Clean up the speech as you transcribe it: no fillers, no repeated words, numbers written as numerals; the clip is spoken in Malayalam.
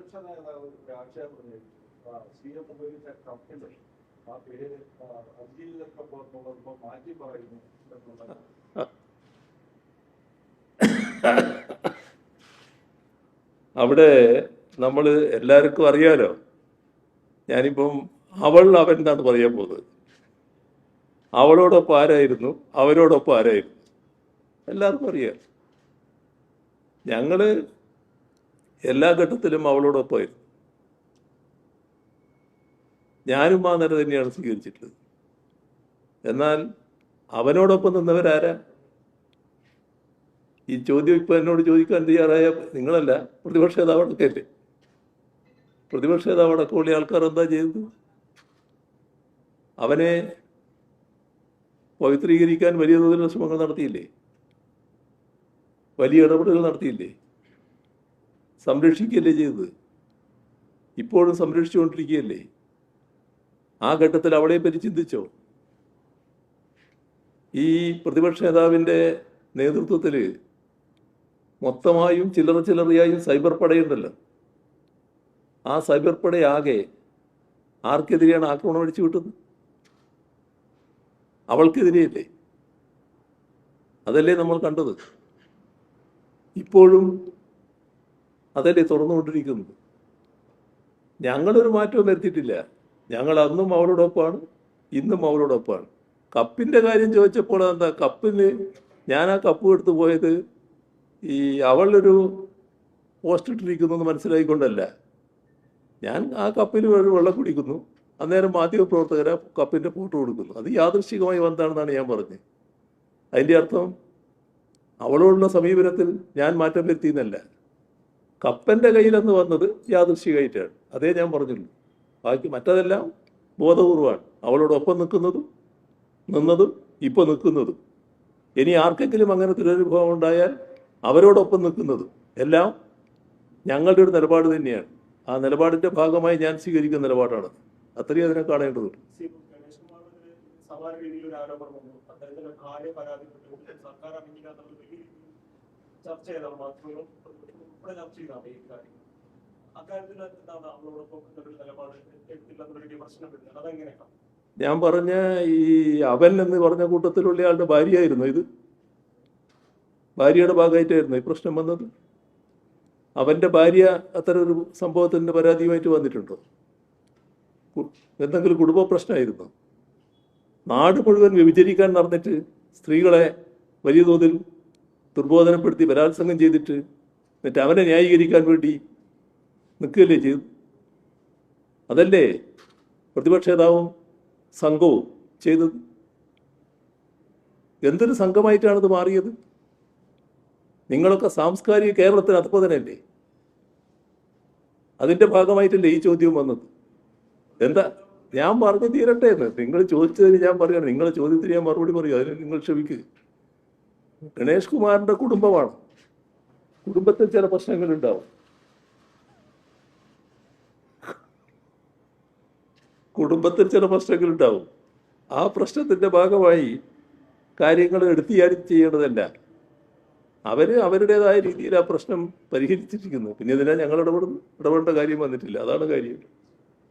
പ്രതിപക്ഷ നേതാവ് രാഷ്ട്രീയം CM ഉപയോഗിച്ച കപ്പില് ആ പേര് അർജിയിലൊക്കെ പോകുമ്പോൾ മാറ്റി പറയുന്നു എന്നുള്ളത് അവിടെ നമ്മൾ എല്ലാവർക്കും അറിയാലോ. ഞാനിപ്പം അവൾ അവൻ എന്നാണ് പറയാൻ പോകുന്നത്. അവളോടൊപ്പം ആരായിരുന്നു, അവരോടൊപ്പം ആരായിരുന്നു, എല്ലാവർക്കും അറിയാം. ഞങ്ങള് എല്ലാ ഘട്ടത്തിലും അവളോടൊപ്പമായിരുന്നു. ഞാനും ആ നില തന്നെയാണ് സ്വീകരിച്ചിട്ടുള്ളത്. എന്നാൽ അവനോടൊപ്പം നിന്നവരാരാ? ഈ ചോദ്യം ഇപ്പം എന്നോട് ചോദിക്കാൻ തയ്യാറായ നിങ്ങളല്ല, പ്രതിപക്ഷ നേതാവ് അടക്കമല്ലേ. പ്രതിപക്ഷ നേതാവ് അടക്കമുള്ള ആൾക്കാർ എന്താ ചെയ്തത്? അവനെ പവിത്രീകരിക്കാൻ വലിയ തോതിലുള്ള ശ്രമങ്ങൾ നടത്തിയില്ലേ? വലിയ ഇടപെടലുകൾ നടത്തിയില്ലേ? സംരക്ഷിക്കുകയല്ലേ ചെയ്തത്? ഇപ്പോഴും സംരക്ഷിച്ചുകൊണ്ടിരിക്കുകയല്ലേ? ആ ഘട്ടത്തിൽ അവളെ പറ്റി ചിന്തിച്ചോ? ഈ പ്രതിപക്ഷ നേതാവിൻ്റെ നേതൃത്വത്തിൽ മൊത്തമായും ചില്ലറയായും സൈബർ പടയുണ്ടല്ലോ. ആ സൈബർ പടയാകെ ആർക്കെതിരെയാണ് ആക്രമണം അടിച്ചു വിട്ടത്? അവൾക്കെതിരെയല്ലേ? അതല്ലേ നമ്മൾ കണ്ടത്? ഇപ്പോഴും അതല്ലേ തുറന്നുകൊണ്ടിരിക്കുന്നത്. ഞങ്ങളൊരു മാറ്റവും വരുത്തിയിട്ടില്ല. ഞങ്ങൾ അന്നും അവളോടൊപ്പമാണ്, ഇന്നും അവളോടൊപ്പമാണ്. കപ്പിൻ്റെ കാര്യം ചോദിച്ചപ്പോൾ എന്താ കപ്പിന് ഞാൻ ആ കപ്പ് എടുത്തു പോയത് ഈ അവളൊരു പോസ്റ്റ് ഇട്ടിരിക്കുന്നു എന്ന് മനസ്സിലായിക്കൊണ്ടല്ല. ഞാൻ ആ കപ്പിൽ വെള്ളം കുടിക്കുന്നു, അന്നേരം മാധ്യമപ്രവർത്തകരെ കപ്പിൻ്റെ ഫോട്ടോ കൊടുക്കുന്നു. അത് യാദൃശ്ചികമായി വന്നതാണെന്നാണ് ഞാൻ പറഞ്ഞത്. അതിൻ്റെ അർത്ഥം അവളോടുള്ള സമീപനത്തിൽ ഞാൻ മാറ്റം വരുത്തിയെന്നല്ല. കപ്പൻ്റെ കയ്യിലെന്ന് വന്നത് യാദൃശ്ചികമായിട്ടാണ്. അതേ ഞാൻ പറഞ്ഞുള്ളൂ. ബാക്കി മറ്റതെല്ലാം ബോധപൂർവമാണ്. അവളോടൊപ്പം നിന്നതും ഇപ്പോൾ നിൽക്കുന്നതും. ഇനി ആർക്കെങ്കിലും അങ്ങനെ ദുരനുഭവം ഉണ്ടായാൽ അവരോടൊപ്പം നിൽക്കുന്നതും എല്ലാം ഞങ്ങളുടെ ഒരു നിലപാട് തന്നെയാണ്. ആ നിലപാടിൻ്റെ ഭാഗമായി ഞാൻ സ്വീകരിക്കുന്ന നിലപാടാണ്. അത്രയും അതിനെ കാണേണ്ടതുണ്ട്. ഞാൻ പറഞ്ഞ ഈ അവൻ എന്ന് പറഞ്ഞ കൂട്ടത്തിലുള്ള ആളുടെ ഭാര്യയായിരുന്നു ഇത്. ഭാര്യയുടെ ഭാഗമായിട്ടായിരുന്നു ഈ പ്രശ്നം വന്നത്. അവൻ്റെ ഭാര്യ അത്തരം ഒരു സംഭവത്തിൻ്റെ പരാതിയുമായിട്ട് വന്നിട്ടുണ്ടോ? എന്തെങ്കിലും കുടുംബ പ്രശ്നമായിരുന്നു? നാട് മുഴുവൻ വ്യഭിചരിക്കാൻ നടന്നിട്ട് സ്ത്രീകളെ വലിയ തോതിൽ ദുർബോധനപ്പെടുത്തി ബലാത്സംഗം ചെയ്തിട്ട് എന്നിട്ട് അവനെ ന്യായീകരിക്കാൻ വേണ്ടി നിൽക്കുകയല്ലേ ചെയ്തു? അതല്ലേ പ്രതിപക്ഷ നേതാവും സംഘവും ചെയ്തത്? എന്തൊരു സംഘമായിട്ടാണത് മാറിയത്? നിങ്ങളൊക്കെ സാംസ്കാരിക കേരളത്തിന് അധപതനല്ലേ? അതിൻ്റെ ഭാഗമായിട്ടല്ലേ ഈ ചോദ്യവും വന്നത്? എന്താ ഞാൻ പറഞ്ഞു തീരട്ടെ എന്ന്. നിങ്ങൾ ചോദിച്ചതിന് ഞാൻ പറയുകയാണ്. നിങ്ങളുടെ ചോദ്യത്തിന് ഞാൻ മറുപടി പറയും. അതിന് നിങ്ങൾ ക്ഷമിക്കുക. ഗണേഷ് കുമാറിൻ്റെ കുടുംബമാണ്. കുടുംബത്തിൽ ചില പ്രശ്നങ്ങളുണ്ടാവും. ആ പ്രശ്നത്തിൻ്റെ ഭാഗമായി കാര്യങ്ങൾ എടുത്തിയാടി ചെയ്യേണ്ടതല്ല. അവരുടേതായ രീതിയിൽ ആ പ്രശ്നം പരിഹരിച്ചിരിക്കുന്നു. പിന്നെ ഇതിനാ ഞങ്ങൾ ഇടപെടേണ്ട കാര്യം വന്നിട്ടില്ല. അതാണ് കാര്യം.